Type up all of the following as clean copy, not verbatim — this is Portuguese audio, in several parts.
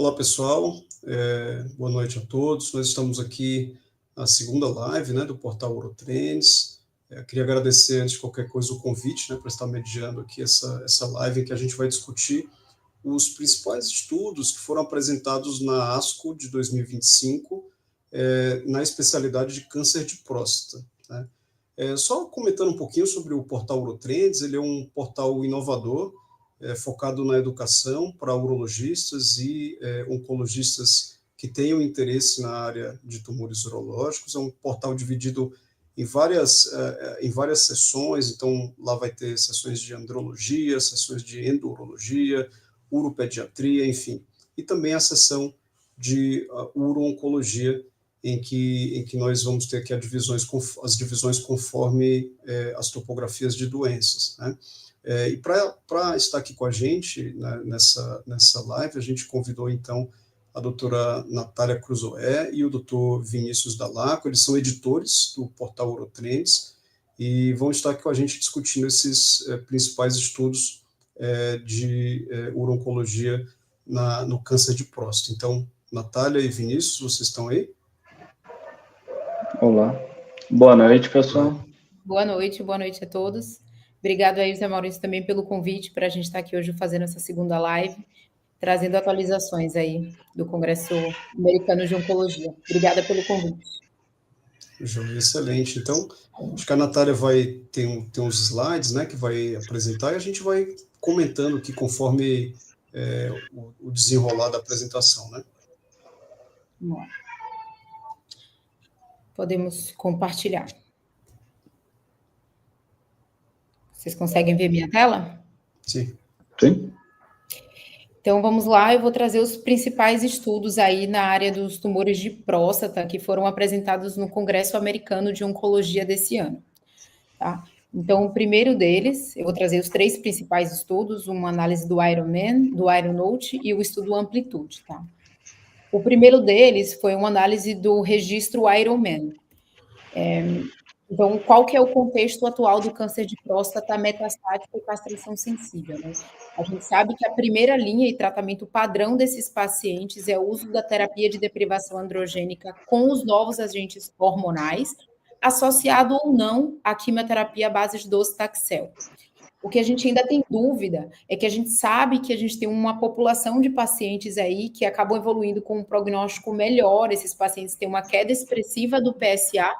Olá, pessoal. Boa noite a todos. Nós estamos aqui na segunda live, né, do portal Eurotrends. Queria agradecer, antes de qualquer coisa, o convite, né, para estar mediando aqui essa live em que a gente vai discutir os principais estudos que foram apresentados na ASCO de 2025, na especialidade de câncer de próstata, né? Só comentando um pouquinho sobre o portal Eurotrends, ele é um portal inovador, focado na educação para urologistas e oncologistas que tenham interesse na área de tumores urológicos. É um portal dividido em várias sessões, então lá vai ter sessões de andrologia, sessões de endurologia, uropediatria, enfim, e também a sessão de uro-oncologia, em que nós vamos ter aqui as divisões conforme as topografias de doenças, né? E para estar aqui com a gente, né, nessa live, a gente convidou, então, a doutora Natália Cruzoé e o doutor Vinícius Dalaco. Eles são editores do portal Eurotrends e vão estar aqui com a gente discutindo esses principais estudos de uro-oncologia no câncer de próstata. Então, Natália e Vinícius, vocês estão aí? Olá. Boa noite, pessoal. Boa noite a todos. Obrigado aí, José Maurício, também pelo convite para a gente estar aqui hoje fazendo essa segunda live, trazendo atualizações aí do Congresso Americano de Oncologia. Obrigada pelo convite. Joia, excelente. Então, acho que a Natália vai ter uns slides, né, que vai apresentar, e a gente vai comentando aqui conforme o desenrolar da apresentação, né? Vamos lá. Podemos compartilhar. Vocês conseguem ver minha tela? Sim. Sim. Então, vamos lá, eu vou trazer os principais estudos aí na área dos tumores de próstata que foram apresentados no Congresso Americano de Oncologia desse ano, tá? Então, o primeiro deles, eu vou trazer os 3 principais estudos, uma análise do Ironman, do Ironote e o estudo Amplitude, tá? O primeiro deles foi uma análise do registro Ironman. Então, qual que é o contexto atual do câncer de próstata metastático e castração sensível, né? A gente sabe que a primeira linha e tratamento padrão desses pacientes é o uso da terapia de deprivação androgênica com os novos agentes hormonais, associado ou não à quimioterapia à base de docetaxel. O que a gente ainda tem dúvida é que a gente sabe que a gente tem uma população de pacientes aí que acabam evoluindo com um prognóstico melhor, esses pacientes têm uma queda expressiva do PSA,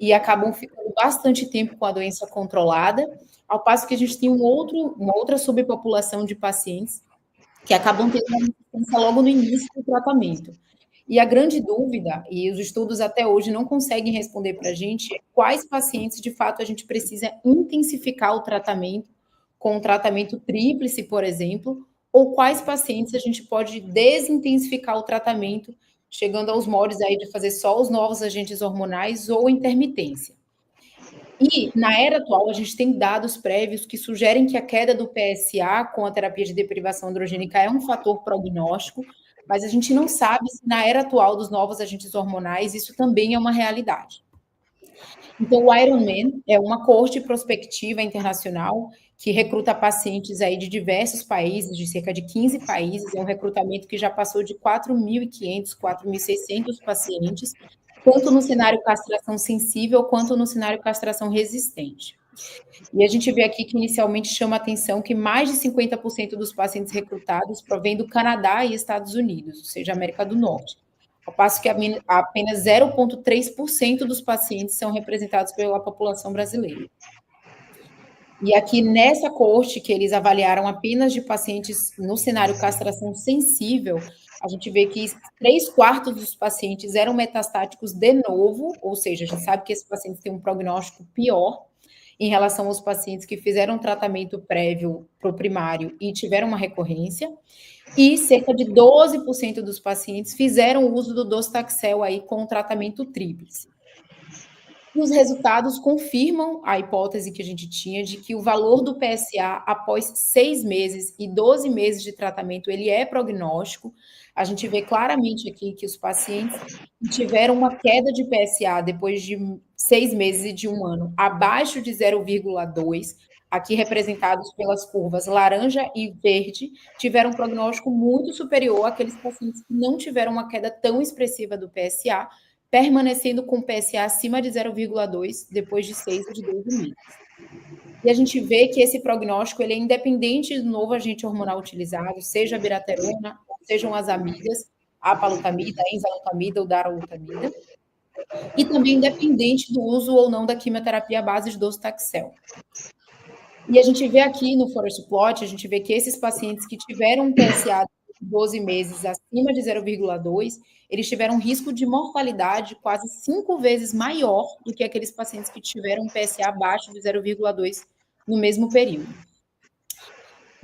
e acabam ficando bastante tempo com a doença controlada, ao passo que a gente tem uma outra subpopulação de pacientes que acabam tendo uma resistência logo no início do tratamento. E a grande dúvida, e os estudos até hoje não conseguem responder para a gente, é quais pacientes, de fato, a gente precisa intensificar o tratamento, com um tratamento tríplice, por exemplo, ou quais pacientes a gente pode desintensificar o tratamento, chegando aos moldes aí de fazer só os novos agentes hormonais ou intermitência. E, na era atual, a gente tem dados prévios que sugerem que a queda do PSA com a terapia de deprivação androgênica é um fator prognóstico, mas a gente não sabe se, na era atual dos novos agentes hormonais, isso também é uma realidade. Então, o Ironman é uma coorte prospectiva internacional que recruta pacientes aí de diversos países, de cerca de 15 países, é um recrutamento que já passou de 4.500, 4.600 pacientes, tanto no cenário castração sensível, quanto no cenário castração resistente. E a gente vê aqui que inicialmente chama a atenção que mais de 50% dos pacientes recrutados provém do Canadá e Estados Unidos, ou seja, América do Norte, ao passo que apenas 0,3% dos pacientes são representados pela população brasileira. E aqui nessa coorte que eles avaliaram apenas de pacientes no cenário castração sensível, a gente vê que 3/4 dos pacientes eram metastáticos de novo, ou seja, a gente sabe que esses pacientes têm um prognóstico pior em relação aos pacientes que fizeram um tratamento prévio para o primário e tiveram uma recorrência, e cerca de 12% dos pacientes fizeram o uso do docetaxel aí com o tratamento tríplice. E os resultados confirmam a hipótese que a gente tinha de que o valor do PSA após 6 meses e 12 meses de tratamento, ele é prognóstico. A gente vê claramente aqui que os pacientes que tiveram uma queda de PSA depois de 6 meses e de 1 ano abaixo de 0,2, aqui representados pelas curvas laranja e verde, tiveram um prognóstico muito superior àqueles pacientes que não tiveram uma queda tão expressiva do PSA, permanecendo com PSA acima de 0,2 depois de 6 ou de 12 meses. E a gente vê que esse prognóstico ele é independente do novo agente hormonal utilizado, seja a biraterona, sejam as amidas, a apalutamida, a enzalutamida ou darolutamida, e também independente do uso ou não da quimioterapia à base de docetaxel. E a gente vê aqui no forest plot, a gente vê que esses pacientes que tiveram um PSA de 12 meses acima de 0,2, eles tiveram um risco de mortalidade quase 5 vezes maior do que aqueles pacientes que tiveram um PSA abaixo de 0,2 no mesmo período.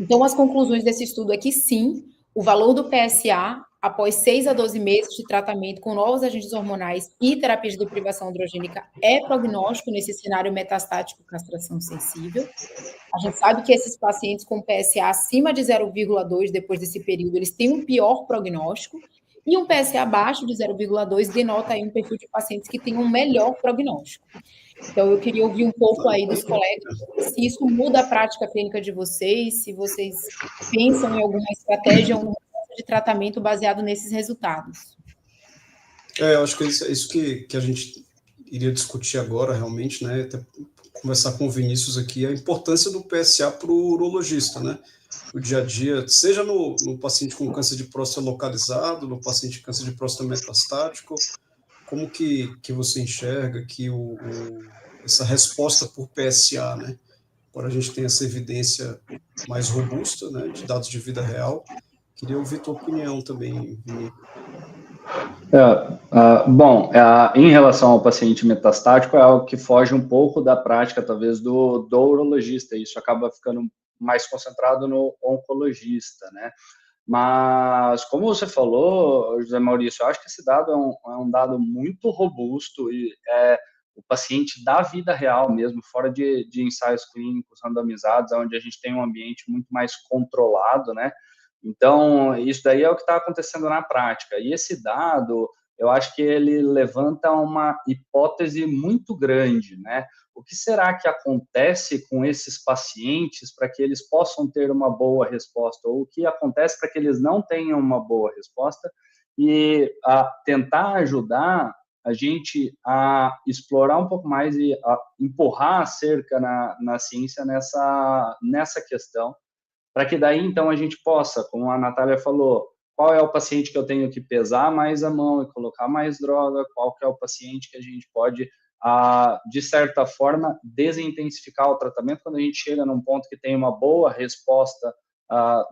Então, as conclusões desse estudo é que, sim, o valor do PSA, após 6 a 12 meses de tratamento com novos agentes hormonais e terapia de deprivação androgênica, é prognóstico nesse cenário metastático castração sensível. A gente sabe que esses pacientes com PSA acima de 0,2 depois desse período, eles têm um pior prognóstico, e um PSA abaixo de 0,2 denota aí um perfil de pacientes que tem um melhor prognóstico. Então, eu queria ouvir um pouco aí dos colegas, se isso muda a prática clínica de vocês, se vocês pensam em alguma estratégia ou de tratamento baseado nesses resultados. Eu acho que é isso que a gente iria discutir agora, realmente, né? Até conversar com o Vinícius aqui, a importância do PSA para o urologista, né? O dia a dia, seja no paciente com câncer de próstata localizado, no paciente com câncer de próstata metastático, como que você enxerga que essa resposta por PSA, né? Agora a gente tem essa evidência mais robusta, né, de dados de vida real. Queria ouvir tua opinião também, Vini. Em relação ao paciente metastático, é algo que foge um pouco da prática, talvez, do urologista. Isso acaba ficando mais concentrado no oncologista, né? Mas, como você falou, José Maurício, eu acho que esse dado é um dado muito robusto e é o paciente da vida real mesmo, fora de ensaios clínicos randomizados, onde a gente tem um ambiente muito mais controlado, né? Então, isso daí é o que está acontecendo na prática. E esse dado, eu acho que ele levanta uma hipótese muito grande, né? O que será que acontece com esses pacientes para que eles possam ter uma boa resposta? Ou o que acontece para que eles não tenham uma boa resposta? E tentar ajudar a gente a explorar um pouco mais e a empurrar a cerca na ciência nessa questão, para que daí, então, a gente possa, como a Natália falou, qual é o paciente que eu tenho que pesar mais a mão e colocar mais droga, qual que é o paciente que a gente pode, de certa forma, desintensificar o tratamento quando a gente chega num ponto que tem uma boa resposta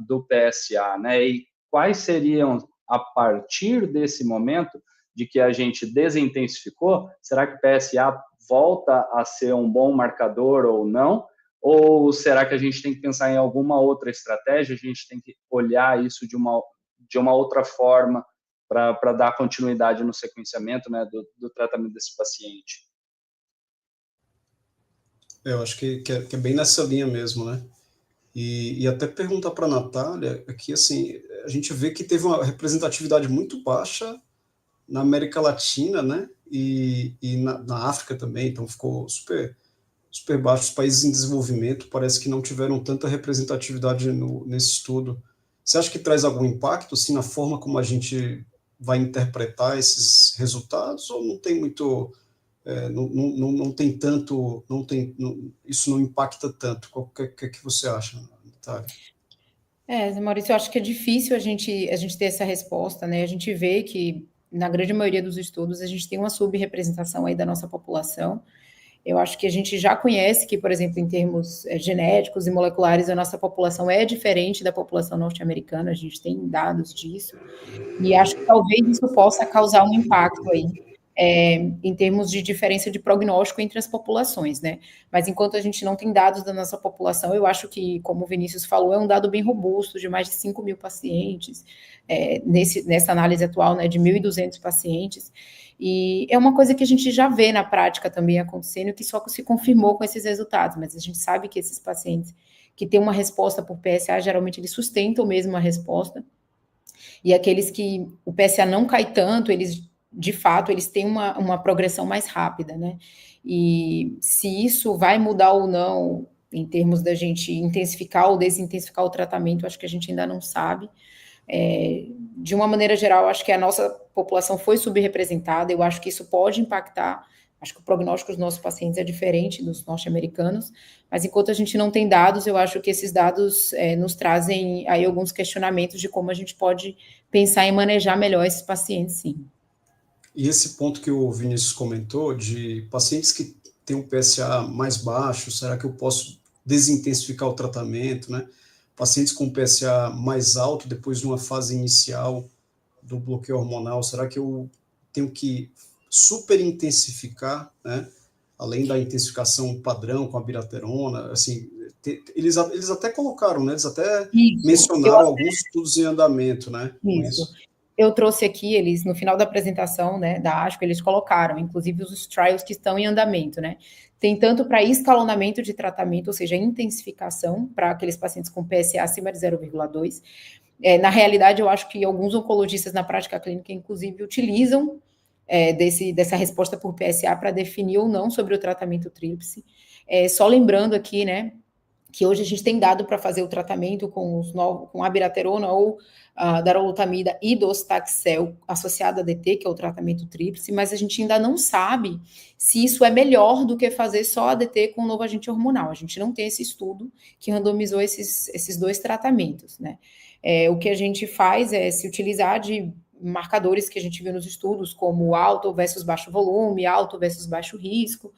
do PSA, né? E quais seriam, a partir desse momento de que a gente desintensificou, será que o PSA volta a ser um bom marcador ou não? Ou será que a gente tem que pensar em alguma outra estratégia? A gente tem que olhar isso de uma outra forma para dar continuidade no sequenciamento, né, do tratamento desse paciente? Eu acho que é bem nessa linha mesmo, né? E até perguntar para a Natália, que assim, a gente vê que teve uma representatividade muito baixa na América Latina, né? E na África também, então ficou super baixo. Os países em desenvolvimento parece que não tiveram tanta representatividade nesse estudo. Você acha que traz algum impacto, assim, na forma como a gente vai interpretar esses resultados, ou não tem muito, não tem tanto, isso não impacta tanto? O que você acha, Natália? Maurício, eu acho que é difícil a gente ter essa resposta, né? A gente vê que, na grande maioria dos estudos, a gente tem uma subrepresentação aí da nossa população. Eu acho que a gente já conhece que, por exemplo, em termos genéticos e moleculares, a nossa população é diferente da população norte-americana, a gente tem dados disso, e acho que talvez isso possa causar um impacto aí, em termos de diferença de prognóstico entre as populações, né? Mas enquanto a gente não tem dados da nossa população, eu acho que, como o Vinícius falou, é um dado bem robusto, de mais de 5 mil pacientes, nessa análise atual, né, de 1.200 pacientes, e é uma coisa que a gente já vê na prática também acontecendo, que só se confirmou com esses resultados, mas a gente sabe que esses pacientes que têm uma resposta por PSA, geralmente eles sustentam mesmo a resposta, e aqueles que o PSA não cai tanto, eles, de fato, eles têm uma progressão mais rápida, né? E se isso vai mudar ou não em termos da gente intensificar ou desintensificar o tratamento, acho que a gente ainda não sabe. De uma maneira geral, acho que a nossa população foi subrepresentada, eu acho que isso pode impactar, acho que o prognóstico dos nossos pacientes é diferente dos norte-americanos, mas enquanto a gente não tem dados, eu acho que esses dados nos trazem aí alguns questionamentos de como a gente pode pensar em manejar melhor esses pacientes, sim. E esse ponto que o Vinícius comentou, de pacientes que têm um PSA mais baixo, será que eu posso desintensificar o tratamento, né? Pacientes com PSA mais alto, depois de uma fase inicial do bloqueio hormonal, será que eu tenho que super intensificar, né? Além da intensificação padrão com a biraterona, assim, eles até colocaram, né? Eles até mencionaram alguns estudos em andamento, né? Isso. Eu trouxe aqui, eles, no final da apresentação, né, da ASCO, eles colocaram, inclusive, os trials que estão em andamento, né? Tem tanto para escalonamento de tratamento, ou seja, intensificação para aqueles pacientes com PSA acima de 0,2. Na realidade, eu acho que alguns oncologistas na prática clínica, inclusive, utilizam dessa resposta por PSA para definir ou não sobre o tratamento tríplice. Só lembrando aqui, né, que hoje a gente tem dado para fazer o tratamento com abiraterona ou darolutamida e docetaxel associado a DT, que é o tratamento tríplice, mas a gente ainda não sabe se isso é melhor do que fazer só a DT com o novo agente hormonal. A gente não tem esse estudo que randomizou esses dois tratamentos, né? O que a gente faz é se utilizar de marcadores que a gente viu nos estudos, como alto versus baixo volume, alto versus baixo risco,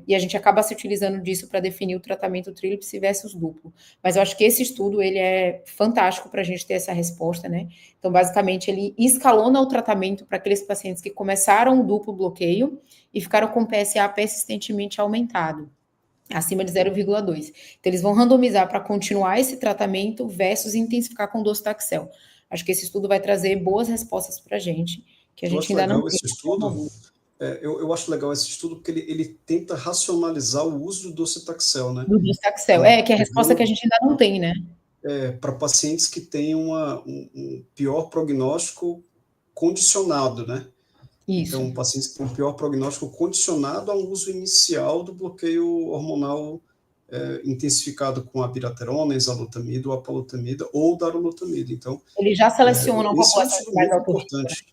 e a gente acaba se utilizando disso para definir o tratamento tríplice versus duplo. Mas eu acho que esse estudo, ele é fantástico para a gente ter essa resposta, né? Então, basicamente, ele escalona o tratamento para aqueles pacientes que começaram o duplo bloqueio e ficaram com PSA persistentemente aumentado, acima de 0,2. Então, eles vão randomizar para continuar esse tratamento versus intensificar com docetaxel. Acho que esse estudo vai trazer boas respostas para a gente, que a gente ainda não tem. Esse estudo, eu acho legal esse estudo porque ele tenta racionalizar o uso do docetaxel, né? Do docetaxel, que é a resposta que a gente ainda não tem, né? Para pacientes que têm um pior prognóstico condicionado, né? Isso. Então, pacientes que têm um pior prognóstico condicionado ao uso inicial do bloqueio hormonal intensificado com a abiraterona, enzalutamida, ou apalutamida, ou darolutamida. Então, ele já seleciona esse é um estudo muito importante.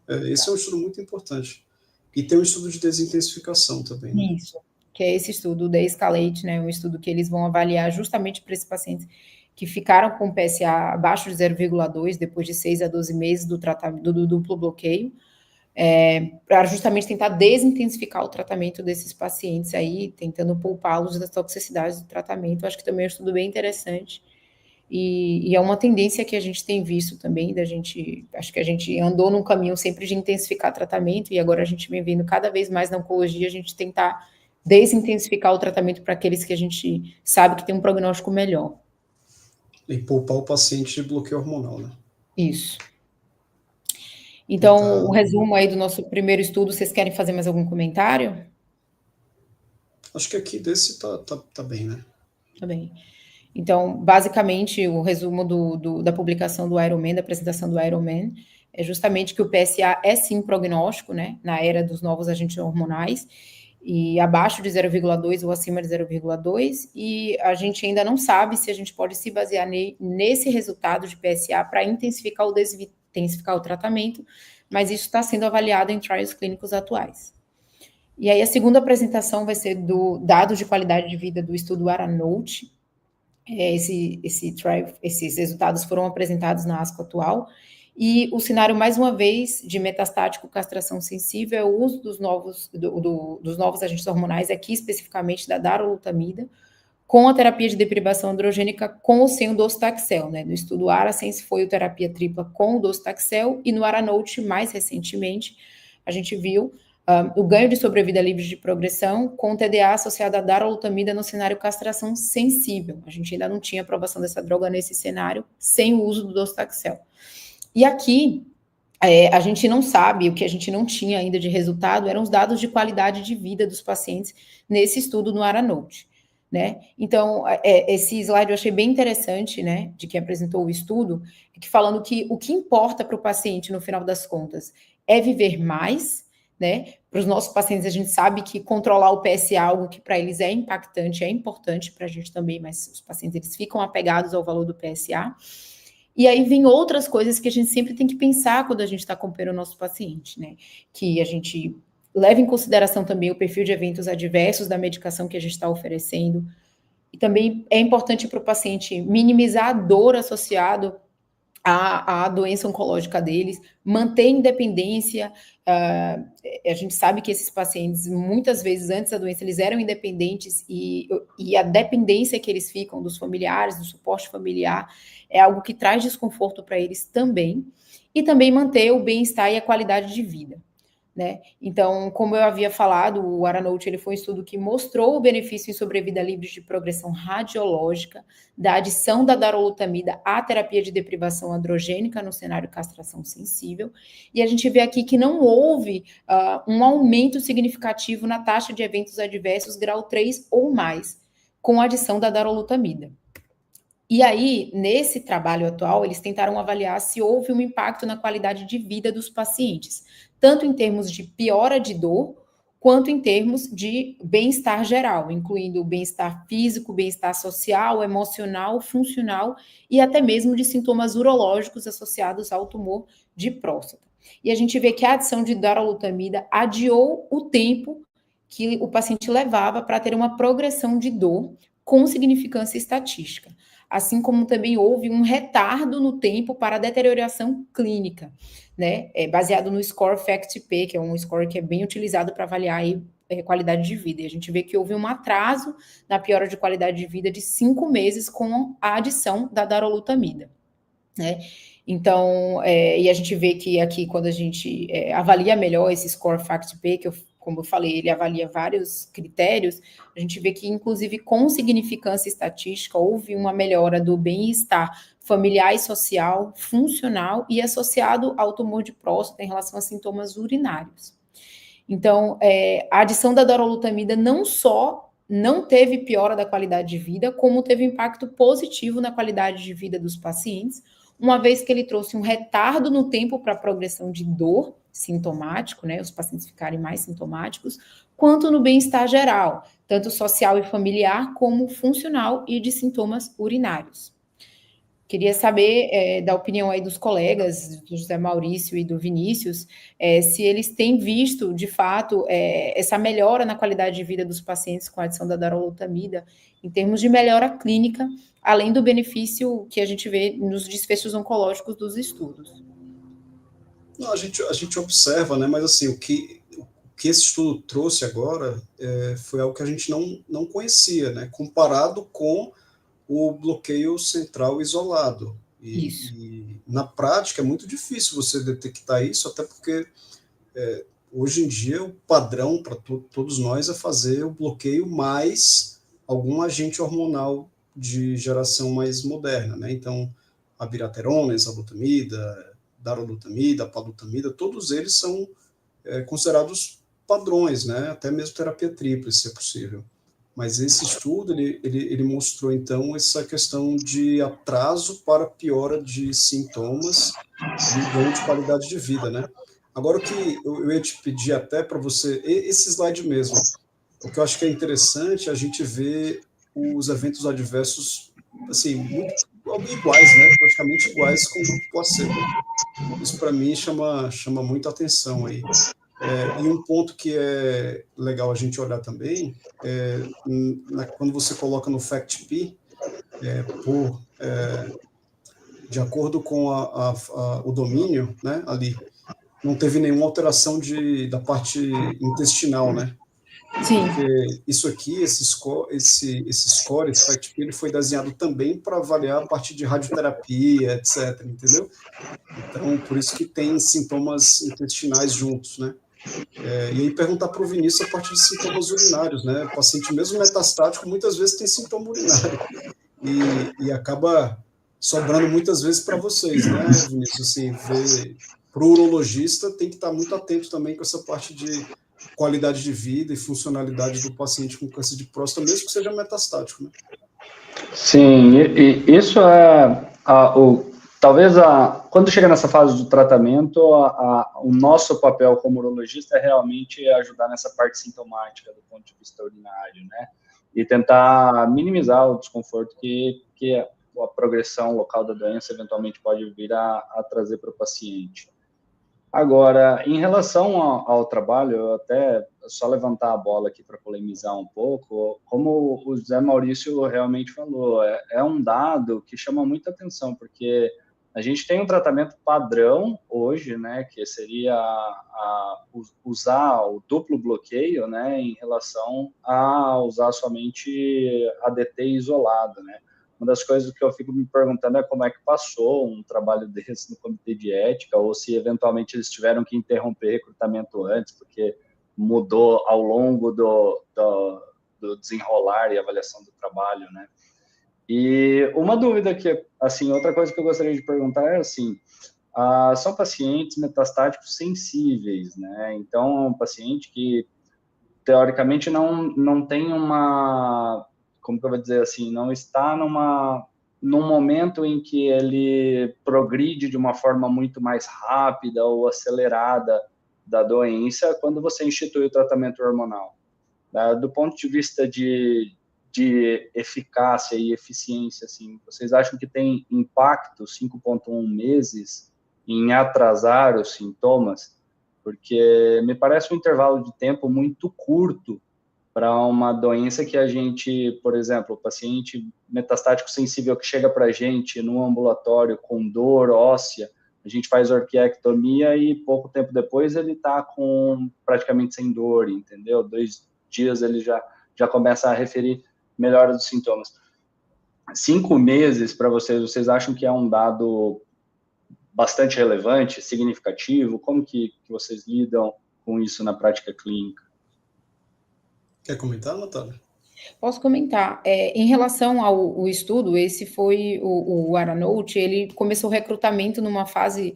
Esse é um estudo muito importante. E tem um estudo de desintensificação também. Né? Isso, que é esse estudo da Escalate, né? Um estudo que eles vão avaliar justamente para esses pacientes que ficaram com PSA abaixo de 0,2 depois de 6 a 12 meses do tratamento do duplo bloqueio, para justamente tentar desintensificar o tratamento desses pacientes aí, tentando poupá-los das toxicidades do tratamento. Acho que também é um estudo bem interessante. E é uma tendência que a gente tem visto também, acho que a gente andou num caminho sempre de intensificar tratamento, e agora a gente vem vendo cada vez mais na oncologia a gente tentar desintensificar o tratamento para aqueles que a gente sabe que tem um prognóstico melhor. E poupar o paciente de bloqueio hormonal, né? Isso. Então, o resumo aí do nosso primeiro estudo, vocês querem fazer mais algum comentário? Acho que aqui desse tá bem, né? Tá bem. Então, basicamente, o resumo da publicação do Ironman, da apresentação do Ironman, é justamente que o PSA é sim prognóstico, né, na era dos novos agentes hormonais, e abaixo de 0,2 ou acima de 0,2, e a gente ainda não sabe se a gente pode se basear nesse resultado de PSA para intensificar ou desintensificar o tratamento, mas isso está sendo avaliado em trials clínicos atuais. E aí a segunda apresentação vai ser do dados de qualidade de vida do estudo ARANOTE. Esses resultados foram apresentados na ASCO atual, e o cenário, mais uma vez, de metastático castração sensível é o uso dos novos agentes hormonais, aqui especificamente da darolutamida, com a terapia de deprivação androgênica com ou sem o docetaxel, né? No estudo ARASENS foi a terapia tripla com o docetaxel, e no ARANOTE, mais recentemente, a gente viu o ganho de sobrevida livre de progressão com TDA associado a darolutamida no cenário castração sensível. A gente ainda não tinha aprovação dessa droga nesse cenário sem o uso do docetaxel. E aqui, a gente não sabe, o que a gente não tinha ainda de resultado eram os dados de qualidade de vida dos pacientes nesse estudo no ARANOTE, né? Então, esse slide eu achei bem interessante, né, de quem apresentou o estudo, que falando que o que importa para o paciente, no final das contas, é viver mais, né, os nossos pacientes, a gente sabe que controlar o PSA é algo que para eles é impactante, é importante para a gente também, mas os pacientes, eles ficam apegados ao valor do PSA. E aí vem outras coisas que a gente sempre tem que pensar quando a gente está acompanhando o nosso paciente, né? Que a gente leva em consideração também o perfil de eventos adversos da medicação que a gente está oferecendo. E também é importante para o paciente minimizar a dor associada à doença oncológica deles, manter independência. A gente sabe que esses pacientes, muitas vezes, antes da doença, eles eram independentes e a dependência que eles ficam dos familiares, do suporte familiar, é algo que traz desconforto para eles também. E também manter o bem-estar e a qualidade de vida. Né? Então, como eu havia falado, o ARANOTE ele foi um estudo que mostrou o benefício em sobrevida livre de progressão radiológica da adição da darolutamida à terapia de deprivação androgênica no cenário castração sensível, e a gente vê aqui que não houve um aumento significativo na taxa de eventos adversos grau 3 ou mais com a adição da darolutamida. E aí, nesse trabalho atual, eles tentaram avaliar se houve um impacto na qualidade de vida dos pacientes, tanto em termos de piora de dor, quanto em termos de bem-estar geral, incluindo o bem-estar físico, bem-estar social, emocional, funcional e até mesmo de sintomas urológicos associados ao tumor de próstata. E a gente vê que a adição de darolutamida adiou o tempo que o paciente levava para ter uma progressão de dor com significância estatística, assim como também houve um retardo no tempo para a deterioração clínica, né, baseado no score FACT-P, que é um score que é bem utilizado para avaliar aí, qualidade de vida. E a gente vê que houve um atraso na piora de qualidade de vida de 5 meses com a adição da darolutamida, né. Então, e a gente vê que aqui, quando a gente avalia melhor esse score FACT-P, como eu falei, ele avalia vários critérios, a gente vê que, inclusive, com significância estatística, houve uma melhora do bem-estar familiar e social, funcional e associado ao tumor de próstata em relação a sintomas urinários. Então, a adição da darolutamida não só não teve piora da qualidade de vida, como teve impacto positivo na qualidade de vida dos pacientes, uma vez que ele trouxe um retardo no tempo para a progressão de dor sintomático, né, os pacientes ficarem mais sintomáticos, quanto no bem-estar geral, tanto social e familiar, como funcional e de sintomas urinários. Queria saber da opinião aí dos colegas, do José Maurício e do Vinícius, se eles têm visto, de fato, essa melhora na qualidade de vida dos pacientes com a adição da darolutamida, em termos de melhora clínica, além do benefício que a gente vê nos desfechos oncológicos dos estudos. Não, a gente observa, né, mas assim, o que esse estudo trouxe agora foi algo que a gente não conhecia, né, comparado com o bloqueio central isolado. E na prática é muito difícil você detectar isso, até porque hoje em dia o padrão para todos nós é fazer o bloqueio mais algum agente hormonal de geração mais moderna, né? Então, a abiraterona, exalutamida, darolutamida, palutamida, todos eles são considerados padrões, né? Até mesmo terapia tríplice, se é possível. Mas esse estudo, ele mostrou, então, essa questão de atraso para piora de sintomas e ganho de qualidade de vida, né? Agora, o que eu ia te pedir até para você, esse slide mesmo, o que eu acho que é interessante, a gente ver os eventos adversos, assim, muito iguais, né? Praticamente iguais com o grupo placebo. Isso, para mim, chama muita atenção aí. E um ponto que é legal a gente olhar também, quando você coloca no FACT-P, de acordo com o domínio, né, ali, não teve nenhuma alteração da parte intestinal, né? Sim. Porque isso aqui, esse score, esse FACT-P, ele foi desenhado também para avaliar a parte de radioterapia, etc., entendeu? Então, por isso que tem sintomas intestinais juntos, né? E aí perguntar para o Vinícius a partir de sintomas urinários, né? O paciente mesmo metastático muitas vezes tem sintoma urinário e acaba sobrando muitas vezes para vocês, né, Vinícius? Assim, para o urologista tem que estar muito atento também com essa parte de qualidade de vida e funcionalidade do paciente com câncer de próstata, mesmo que seja metastático, né? Sim, e isso é talvez quando chega nessa fase do tratamento, o nosso papel como urologista é realmente ajudar nessa parte sintomática do ponto de vista urinário, né? E tentar minimizar o desconforto que a progressão local da doença eventualmente pode vir a trazer para o paciente. Agora, em relação ao trabalho, eu até só levantar a bola aqui para polemizar um pouco, como o José Maurício realmente falou, é um dado que chama muita atenção, porque a gente tem um tratamento padrão hoje, né, que seria usar o duplo bloqueio, né, em relação a usar somente ADT isolado, né. Uma das coisas que eu fico me perguntando é como é que passou um trabalho desse no comitê de ética, ou se eventualmente eles tiveram que interromper recrutamento antes, porque mudou ao longo do desenrolar e avaliação do trabalho, né. E uma dúvida que, assim, outra coisa que eu gostaria de perguntar é, assim, são pacientes metastáticos sensíveis, né? Então, um paciente que, teoricamente, não tem uma, como que eu vou dizer assim, não está num momento em que ele progride de uma forma muito mais rápida ou acelerada da doença quando você institui o tratamento hormonal. Do ponto de vista de eficácia e eficiência, assim, vocês acham que tem impacto 5,1 meses em atrasar os sintomas? Porque me parece um intervalo de tempo muito curto para uma doença que a gente, por exemplo, o paciente metastático sensível que chega para a gente no ambulatório com dor óssea, a gente faz orquiectomia e pouco tempo depois ele está praticamente sem dor, entendeu? 2 dias ele já começa a referir melhora dos sintomas. 5 meses para vocês acham que é um dado bastante relevante, significativo? Como que vocês lidam com isso na prática clínica? Quer comentar, Natália? Posso comentar. Em relação ao estudo, esse foi o Aranout, ele começou o recrutamento numa fase,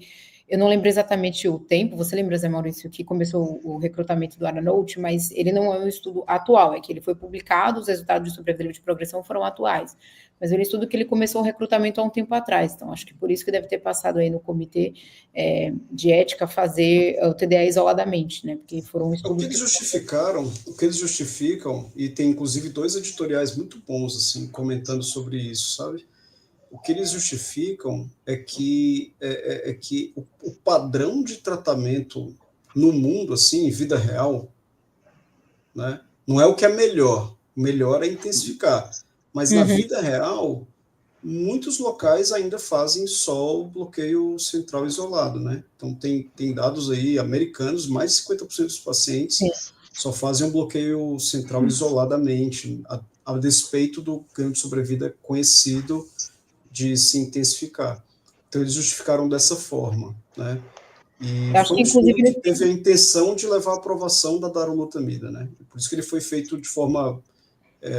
eu não lembro exatamente o tempo, você lembra, Zé Maurício, que começou o recrutamento do Aranout, mas ele não é um estudo atual, é que ele foi publicado, os resultados de sobrevida de progressão foram atuais, mas é um estudo que ele começou o recrutamento há um tempo atrás, então acho que por isso que deve ter passado aí no comitê de ética fazer o TDA isoladamente, né, porque foram estudos... O que eles justificam, e tem inclusive 2 editoriais muito bons, assim, comentando sobre isso, sabe? O que eles justificam é que o padrão de tratamento no mundo, assim, em vida real, né, não é o que é melhor. O melhor é intensificar. Mas na vida real, muitos locais ainda fazem só o bloqueio central isolado, né? Então tem dados aí americanos, mais de 50% dos pacientes só fazem um bloqueio central isoladamente, a despeito do ganho de sobrevida conhecido de se intensificar. Então, eles justificaram dessa forma, né? E foi um estudo que teve a intenção de levar à aprovação da darolutamida, né? Por isso que ele foi feito de forma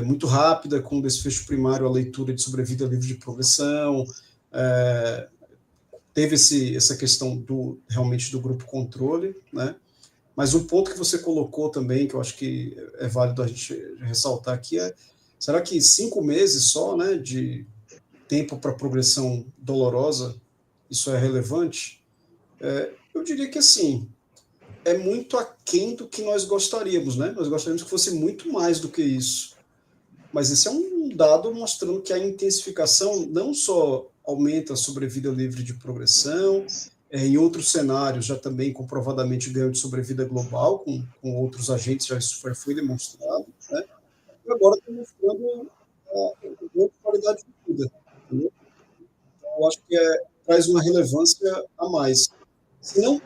muito rápida, com desfecho primário, a leitura de sobrevida livre de progressão, teve essa questão realmente do grupo controle, né? Mas um ponto que você colocou também, que eu acho que é válido a gente ressaltar aqui, será que 5 meses só, né, de tempo para progressão dolorosa, isso é relevante? Eu diria que, assim, é muito aquém do que nós gostaríamos, né? Nós gostaríamos que fosse muito mais do que isso. Mas esse é um dado mostrando que a intensificação não só aumenta a sobrevida livre de progressão, em outros cenários já também comprovadamente ganho de sobrevida global, com outros agentes, já isso foi demonstrado, né? E agora está mostrando uma qualidade de vida. Entendeu? Então, eu acho que traz uma relevância a mais. Se não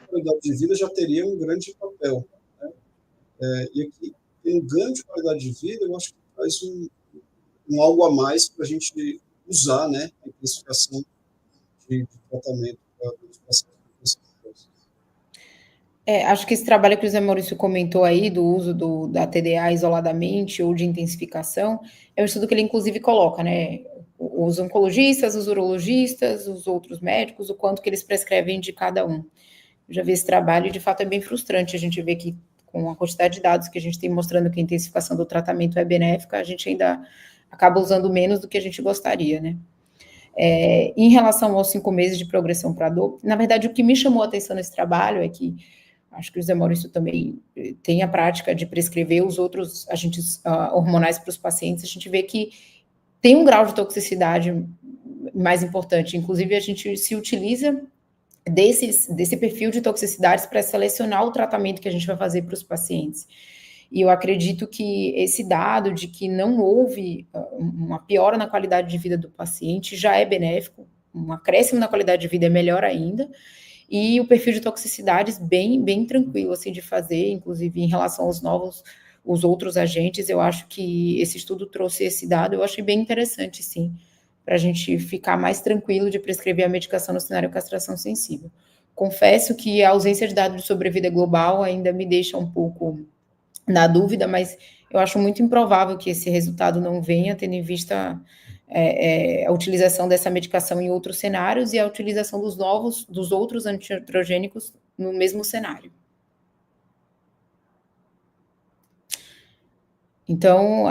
qualidade de vida, já teria um grande papel, né? E aqui, tem um ganho de qualidade de vida, eu acho que traz um algo a mais para a gente usar, né, a intensificação de tratamento para os pacientes. Acho que esse trabalho que o Zé Maurício comentou aí, do uso da TDA isoladamente ou de intensificação, é um estudo que ele inclusive coloca, né, os oncologistas, os urologistas, os outros médicos, o quanto que eles prescrevem de cada um. Eu já vi esse trabalho e, de fato, é bem frustrante a gente ver que, com a quantidade de dados que a gente tem mostrando que a intensificação do tratamento é benéfica, a gente ainda acaba usando menos do que a gente gostaria, né? Em relação aos 5 meses de progressão para dor, na verdade, o que me chamou a atenção nesse trabalho é que, acho que o Zé Maurício também tem a prática de prescrever os outros agentes hormonais para os pacientes, a gente vê que tem um grau de toxicidade mais importante. Inclusive, a gente se utiliza desse perfil de toxicidades para selecionar o tratamento que a gente vai fazer para os pacientes. E eu acredito que esse dado de que não houve uma piora na qualidade de vida do paciente já é benéfico, um acréscimo na qualidade de vida é melhor ainda, e o perfil de toxicidades bem tranquilo assim de fazer, inclusive em relação os outros agentes, eu acho que esse estudo trouxe esse dado, eu achei bem interessante, sim, para a gente ficar mais tranquilo de prescrever a medicação no cenário castração sensível. Confesso que a ausência de dados de sobrevida global ainda me deixa um pouco na dúvida, mas eu acho muito improvável que esse resultado não venha, tendo em vista a utilização dessa medicação em outros cenários e a utilização dos outros antiandrogênicos no mesmo cenário. Então,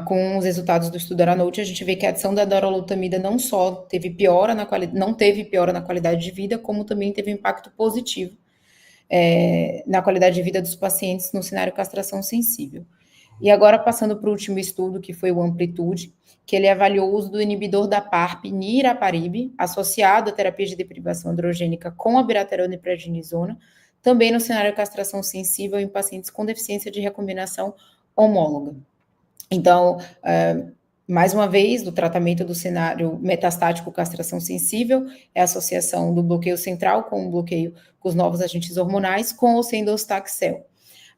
com os resultados do estudo Aranout, a gente vê que a adição da darolutamida não só não teve piora na qualidade de vida, como também teve impacto positivo na qualidade de vida dos pacientes no cenário castração sensível. E agora, passando para o último estudo, que foi o Amplitude, que ele avaliou o uso do inibidor da PARP, niraparib, associado à terapia de deprivação androgênica com a abiraterona e prednisona, também no cenário castração sensível em pacientes com deficiência de recombinação homóloga. Então, mais uma vez, do tratamento do cenário metastático castração sensível, é a associação do bloqueio central com o bloqueio com os novos agentes hormonais, com ou sem docetaxel.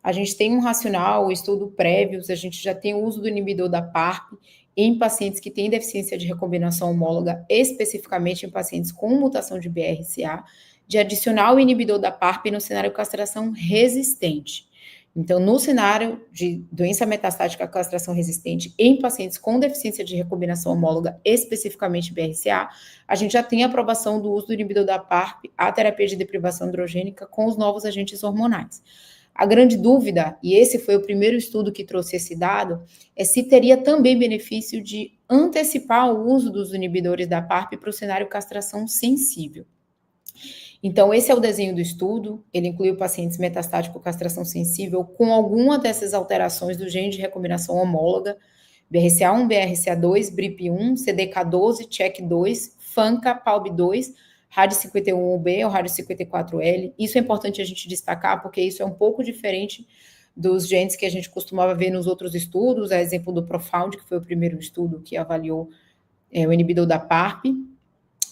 A gente tem um racional, estudo prévios, a gente já tem o uso do inibidor da PARP em pacientes que têm deficiência de recombinação homóloga, especificamente em pacientes com mutação de BRCA, de adicionar o inibidor da PARP no cenário castração resistente. Então, no cenário de doença metastática castração resistente em pacientes com deficiência de recombinação homóloga, especificamente BRCA, a gente já tem a aprovação do uso do inibidor da PARP, a terapia de deprivação androgênica com os novos agentes hormonais. A grande dúvida, e esse foi o primeiro estudo que trouxe esse dado, é se teria também benefício de antecipar o uso dos inibidores da PARP para o cenário castração sensível. Então, esse é o desenho do estudo, ele inclui pacientes metastático castração sensível com alguma dessas alterações do gene de recombinação homóloga, BRCA1, BRCA2, BRIP1, CDK12, CHEK2, FANCA, PALB2, RAD51B ou RAD54L. Isso é importante a gente destacar, porque isso é um pouco diferente dos genes que a gente costumava ver nos outros estudos, a exemplo do Profound, que foi o primeiro estudo que avaliou o inibidor da PARP,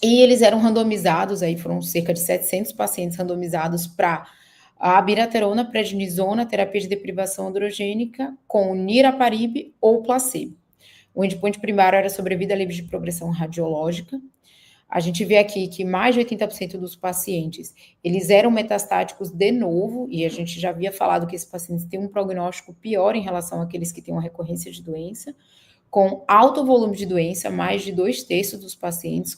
e eles eram randomizados, aí foram cerca de 700 pacientes randomizados para a abiraterona, prednisona, terapia de deprivação androgênica, com niraparib ou placebo. O endpoint primário era sobrevida livre de progressão radiológica. A gente vê aqui que mais de 80% dos pacientes, eles eram metastáticos de novo, e a gente já havia falado que esses pacientes têm um prognóstico pior em relação àqueles que têm uma recorrência de doença, com alto volume de doença, mais de 2/3 dos pacientes,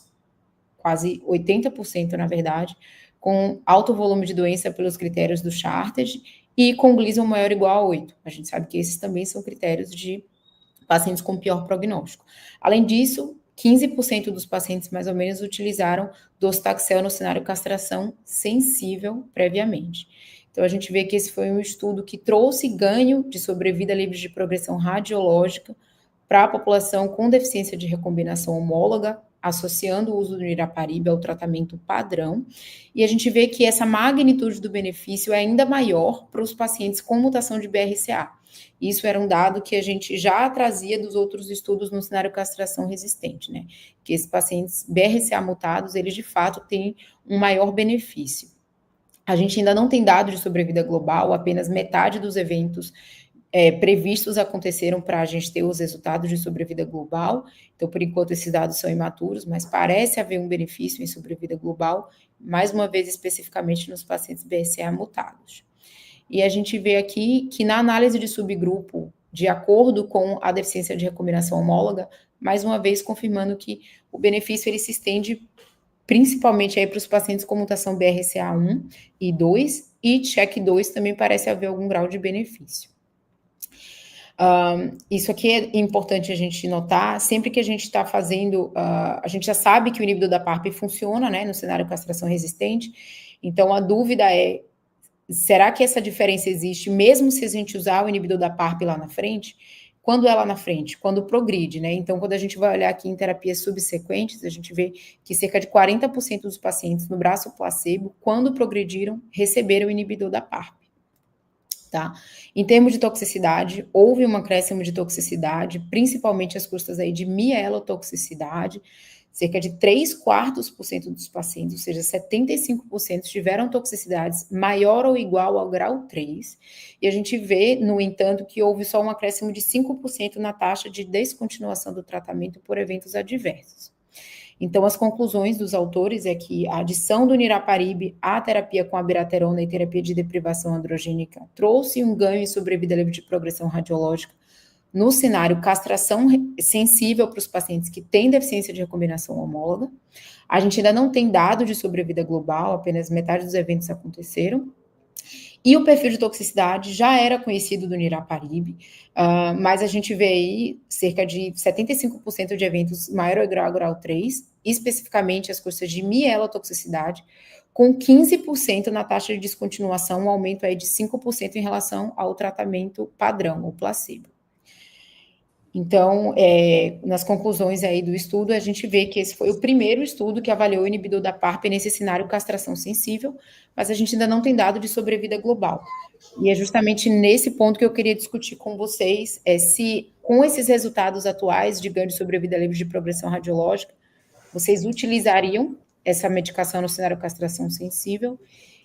quase 80% na verdade, com alto volume de doença pelos critérios do Charted e com Gleason maior ou igual a 8. A gente sabe que esses também são critérios de pacientes com pior prognóstico. Além disso, 15% dos pacientes, mais ou menos, utilizaram docetaxel no cenário castração sensível previamente. Então, a gente vê que esse foi um estudo que trouxe ganho de sobrevida livre de progressão radiológica para a população com deficiência de recombinação homóloga, associando o uso do niraparib ao tratamento padrão, e a gente vê que essa magnitude do benefício é ainda maior para os pacientes com mutação de BRCA. Isso era um dado que a gente já trazia dos outros estudos no cenário castração resistente, né? Que esses pacientes BRCA mutados, eles de fato têm um maior benefício. A gente ainda não tem dado de sobrevida global, apenas metade dos eventos previstos aconteceram para a gente ter os resultados de sobrevida global. Então, por enquanto, esses dados são imaturos, mas parece haver um benefício em sobrevida global, mais uma vez, especificamente nos pacientes BRCA mutados. E a gente vê aqui que na análise de subgrupo, de acordo com a deficiência de recombinação homóloga, mais uma vez confirmando que o benefício ele se estende principalmente aí para os pacientes com mutação BRCA1 e 2, e CHEK2 também parece haver algum grau de benefício. Isso aqui é importante a gente notar, sempre que a gente está fazendo, a gente já sabe que o inibidor da PARP funciona, né, no cenário castração resistente, então a dúvida é, será que essa diferença existe mesmo se a gente usar o inibidor da PARP lá na frente? Quando é lá na frente? Quando progride, né? Então, quando a gente vai olhar aqui em terapias subsequentes, a gente vê que cerca de 40% dos pacientes no braço placebo, quando progrediram, receberam o inibidor da PARP. Tá? Em termos de toxicidade, houve um acréscimo de toxicidade, principalmente as custas aí de mielotoxicidade, cerca de 3/4% dos pacientes, ou seja, 75% tiveram toxicidades maior ou igual ao grau 3, e a gente vê, no entanto, que houve só um acréscimo de 5% na taxa de descontinuação do tratamento por eventos adversos. Então, as conclusões dos autores é que a adição do niraparib à terapia com abiraterona e terapia de deprivação androgênica trouxe um ganho em sobrevida livre de progressão radiológica no cenário castração sensível para os pacientes que têm deficiência de recombinação homóloga. A gente ainda não tem dado de sobrevida global, apenas metade dos eventos aconteceram. E o perfil de toxicidade já era conhecido do niraparib, mas a gente vê aí cerca de 75% de eventos maior ou igual ao grau 3, especificamente as custas de mielotoxicidade, com 15% na taxa de descontinuação, um aumento aí de 5% em relação ao tratamento padrão, o placebo. Então, nas conclusões aí do estudo, a gente vê que esse foi o primeiro estudo que avaliou o inibidor da PARP nesse cenário castração sensível, mas a gente ainda não tem dado de sobrevida global. E é justamente nesse ponto que eu queria discutir com vocês, se com esses resultados atuais de ganho de sobrevida livre de progressão radiológica, vocês utilizariam essa medicação no cenário castração sensível,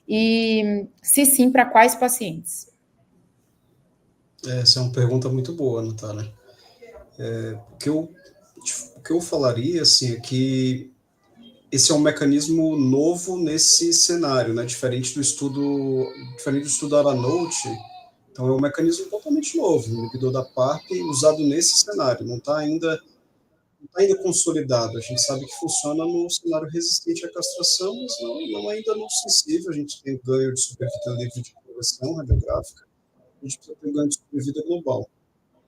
e se sim, para quais pacientes? Essa é uma pergunta muito boa, Natália. O que eu falaria, assim, é que esse é um mecanismo novo nesse cenário, né? Diferente do estudo Aranout. Então, é um mecanismo totalmente novo, o inibidor da PARP usado nesse cenário, não está ainda consolidado. A gente sabe que funciona no cenário resistente à castração, mas não ainda no sensível. A gente tem ganho de sobrevida livre de progressão radiográfica, a gente precisa ter ganho de sobrevida global.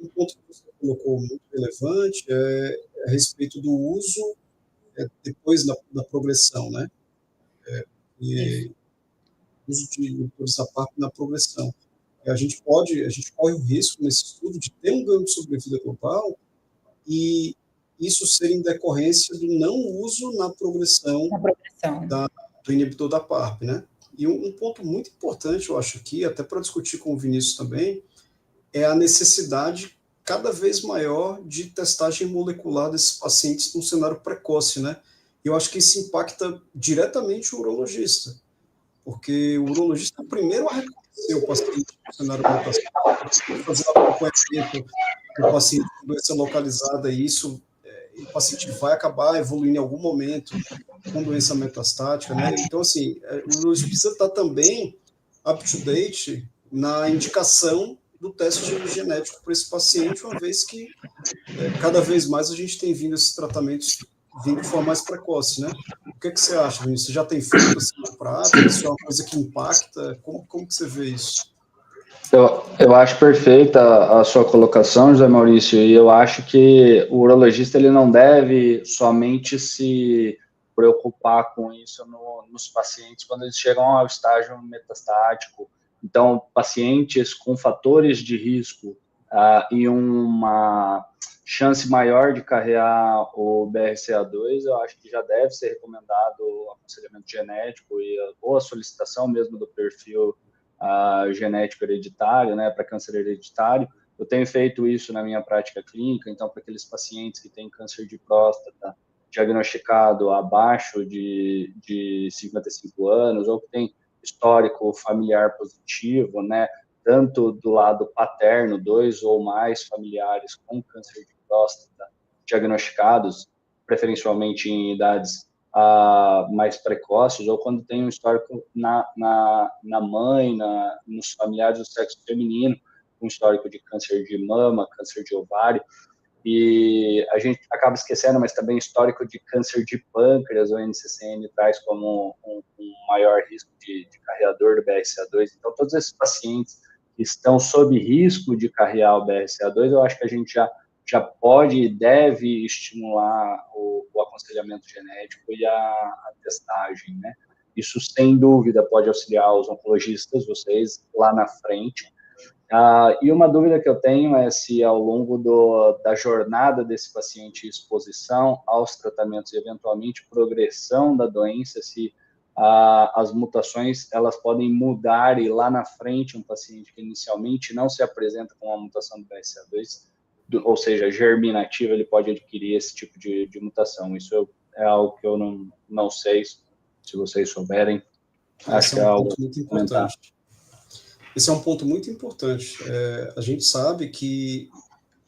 Um ponto que você colocou muito relevante é a respeito do uso depois da progressão, né? E uso de inibidores da PARP na progressão. A gente corre o risco nesse estudo de ter um ganho de sobrevida global e isso ser em decorrência do não uso na progressão do inibidor da PARP, né? E um ponto muito importante, eu acho aqui, até para discutir com o Vinícius também, é a necessidade cada vez maior de testagem molecular desses pacientes num cenário precoce, né? Eu acho que isso impacta diretamente o urologista, porque o urologista é o primeiro a reconhecer o paciente no cenário metastático, fazer o acompanhamento do paciente com doença localizada, e isso, o paciente vai acabar evoluindo em algum momento com doença metastática, né? Então, assim, o urologista precisa estar também up-to-date na indicação do teste genético para esse paciente, uma vez que cada vez mais a gente tem vindo esses tratamentos vindo de forma mais precoce, né? O que você acha, Vinícius? Você já tem feito assim na prática? Isso é uma coisa que impacta? Como que você vê isso? Eu acho perfeita a sua colocação, José Maurício, e eu acho que o urologista ele não deve somente se preocupar com isso nos pacientes quando eles chegam ao estágio metastático. Então, pacientes com fatores de risco e uma chance maior de carrear o BRCA2, eu acho que já deve ser recomendado o aconselhamento genético ou a solicitação mesmo do perfil genético hereditário, né, para câncer hereditário. Eu tenho feito isso na minha prática clínica, então, para aqueles pacientes que têm câncer de próstata diagnosticado abaixo de 55 anos, ou que tem histórico familiar positivo, né, tanto do lado paterno, 2 ou mais familiares com câncer de próstata diagnosticados, preferencialmente em idades mais precoces, ou quando tem um histórico na mãe, nos familiares do sexo feminino, um histórico de câncer de mama, câncer de ovário, e a gente acaba esquecendo, mas também histórico de câncer de pâncreas, o NCCN traz como um maior risco de carreador do BRCA2. Então, todos esses pacientes estão sob risco de carrear o BRCA2, eu acho que a gente já pode e deve estimular o aconselhamento genético e a testagem, né? Isso, sem dúvida, pode auxiliar os oncologistas, vocês, lá na frente. E uma dúvida que eu tenho é se, ao longo da jornada desse paciente, exposição aos tratamentos e, eventualmente, progressão da doença, se as mutações elas podem mudar e, lá na frente, um paciente que inicialmente não se apresenta com uma mutação do BRCA2, ou seja, germinativa, ele pode adquirir esse tipo de mutação. Isso é algo que eu não sei, se vocês souberem. Acho que é algo muito importante. Esse é um ponto muito importante. A gente sabe que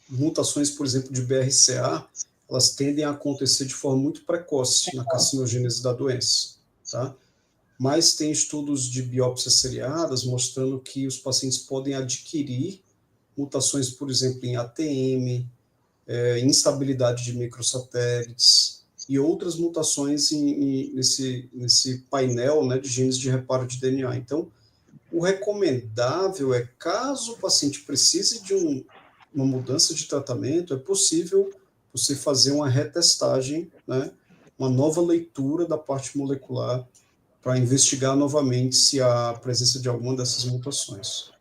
mutações, por exemplo, de BRCA, elas tendem a acontecer de forma muito precoce na carcinogênese da doença, tá? Mas tem estudos de biópsias seriadas mostrando que os pacientes podem adquirir mutações, por exemplo, em ATM, instabilidade de microsatélites e outras mutações nesse painel, né, de genes de reparo de DNA. Então, o recomendável é, caso o paciente precise de uma mudança de tratamento, é possível você fazer uma retestagem, né, uma nova leitura da parte molecular para investigar novamente se há a presença de alguma dessas mutações.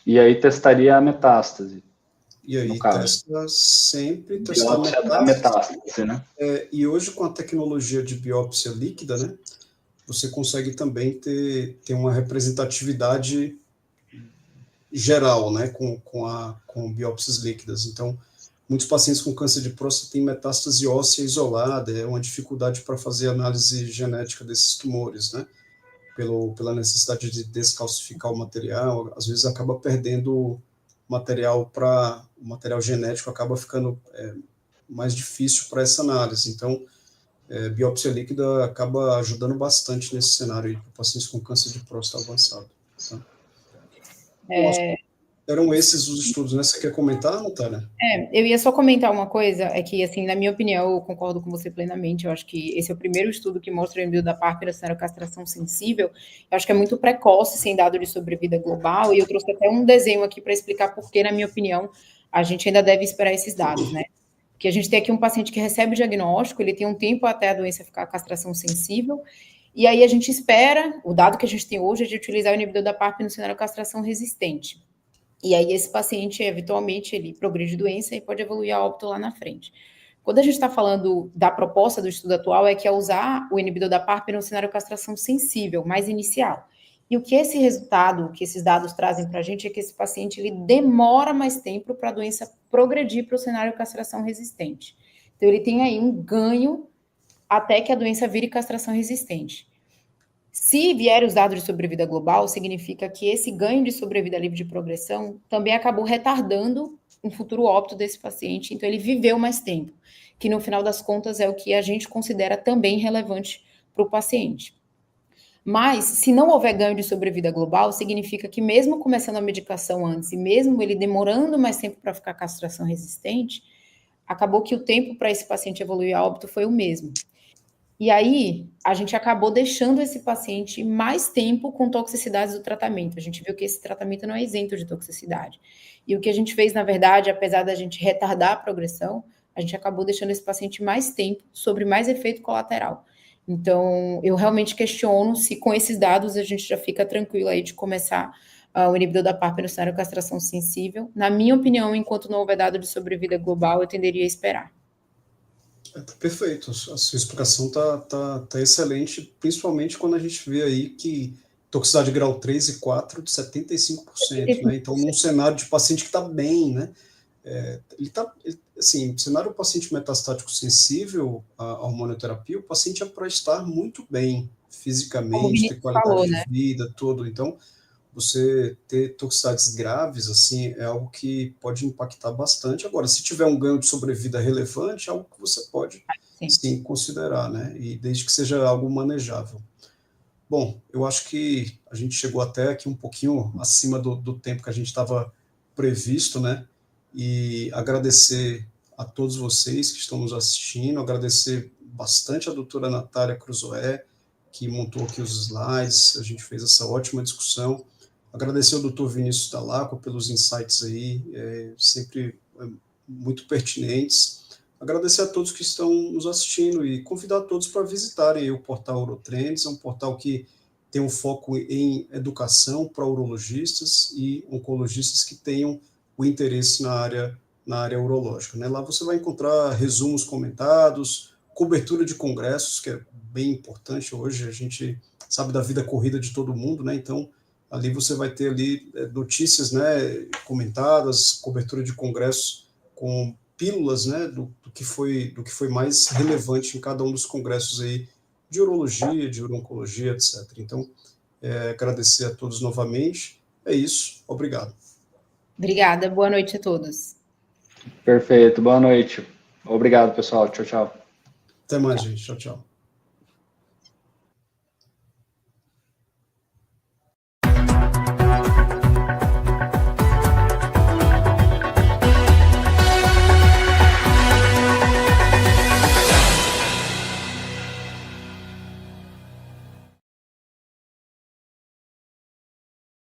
E aí testaria a metástase. E aí testa sempre, testar metástase, né? E hoje, com a tecnologia de biópsia líquida, né, você consegue também ter uma representatividade geral, né, com biópsias líquidas. Então, muitos pacientes com câncer de próstata têm metástase óssea isolada, é uma dificuldade para fazer análise genética desses tumores, né, pela necessidade de descalcificar o material, às vezes acaba perdendo material o material genético acaba ficando mais difícil para essa análise. Então, biópsia líquida acaba ajudando bastante nesse cenário para pacientes com câncer de próstata avançado. Tá? Eram esses os estudos, né? Você quer comentar, Natália? Eu ia só comentar uma coisa, é que, assim, na minha opinião, eu concordo com você plenamente, eu acho que esse é o primeiro estudo que mostra o envio da PARP na castração sensível, eu acho que é muito precoce, sem dado de sobrevida global, e eu trouxe até um desenho aqui para explicar por que, na minha opinião, a gente ainda deve esperar esses dados, né? Porque a gente tem aqui um paciente que recebe o diagnóstico, ele tem um tempo até a doença ficar castração sensível, e aí a gente espera, o dado que a gente tem hoje é de utilizar o inibidor da PARP no cenário castração resistente. E aí esse paciente, eventualmente, ele progride doença e pode evoluir a óbito lá na frente. Quando a gente está falando da proposta do estudo atual, é que é usar o inibidor da PARP no cenário castração sensível, mais inicial. E o que esse resultado, que esses dados trazem para a gente, é que esse paciente ele demora mais tempo para a doença progredir para o cenário castração resistente. Então, ele tem aí um ganho até que a doença vire castração resistente. Se vier os dados de sobrevida global, significa que esse ganho de sobrevida livre de progressão também acabou retardando um futuro óbito desse paciente, então ele viveu mais tempo, que no final das contas é o que a gente considera também relevante para o paciente. Mas, se não houver ganho de sobrevida global, significa que mesmo começando a medicação antes e mesmo ele demorando mais tempo para ficar castração resistente, acabou que o tempo para esse paciente evoluir a óbito foi o mesmo. E aí, a gente acabou deixando esse paciente mais tempo com toxicidades do tratamento. A gente viu que esse tratamento não é isento de toxicidade. E o que a gente fez, na verdade, apesar da gente retardar a progressão, a gente acabou deixando esse paciente mais tempo sobre mais efeito colateral. Então, eu realmente questiono se com esses dados a gente já fica tranquilo aí de começar o inibidor da PARP no cenário castração sensível. Na minha opinião, enquanto não houver dado de sobrevida global, eu tenderia a esperar. Perfeito, a sua explicação tá excelente, principalmente quando a gente vê aí que toxicidade grau 3 e 4 de 75%, né? Então, num cenário de paciente que está bem, né? Assim, cenário do paciente metastático sensível à hormonioterapia, o paciente é para estar muito bem fisicamente, ter qualidade de vida, tudo. Então, você ter toxicidades graves, assim, é algo que pode impactar bastante. Agora, se tiver um ganho de sobrevida relevante, é algo que você pode, sim, considerar, né? E desde que seja algo manejável. Bom, eu acho que a gente chegou até aqui um pouquinho acima do tempo que a gente estava previsto, né? E agradecer a todos vocês que estão nos assistindo, agradecer bastante a doutora Natália Cruzoé, que montou aqui os slides, a gente fez essa ótima discussão. Agradecer ao Dr. Vinícius Dall'Acqua pelos insights aí, sempre muito pertinentes. Agradecer a todos que estão nos assistindo e convidar todos para visitarem o portal Urotrends. É um portal que tem um foco em educação para urologistas e oncologistas que tenham o interesse na área urológica, né? Lá você vai encontrar resumos comentados, cobertura de congressos, que é bem importante hoje, a gente sabe da vida corrida de todo mundo, né? Então, ali você vai ter ali notícias, né, comentadas, cobertura de congressos com pílulas, né, do que foi mais relevante em cada um dos congressos aí de urologia, de urologia, etc. Então, agradecer a todos novamente. É isso. Obrigado. Obrigada. Boa noite a todos. Perfeito. Boa noite. Obrigado, pessoal. Tchau, tchau. Até mais, gente. Tchau, tchau.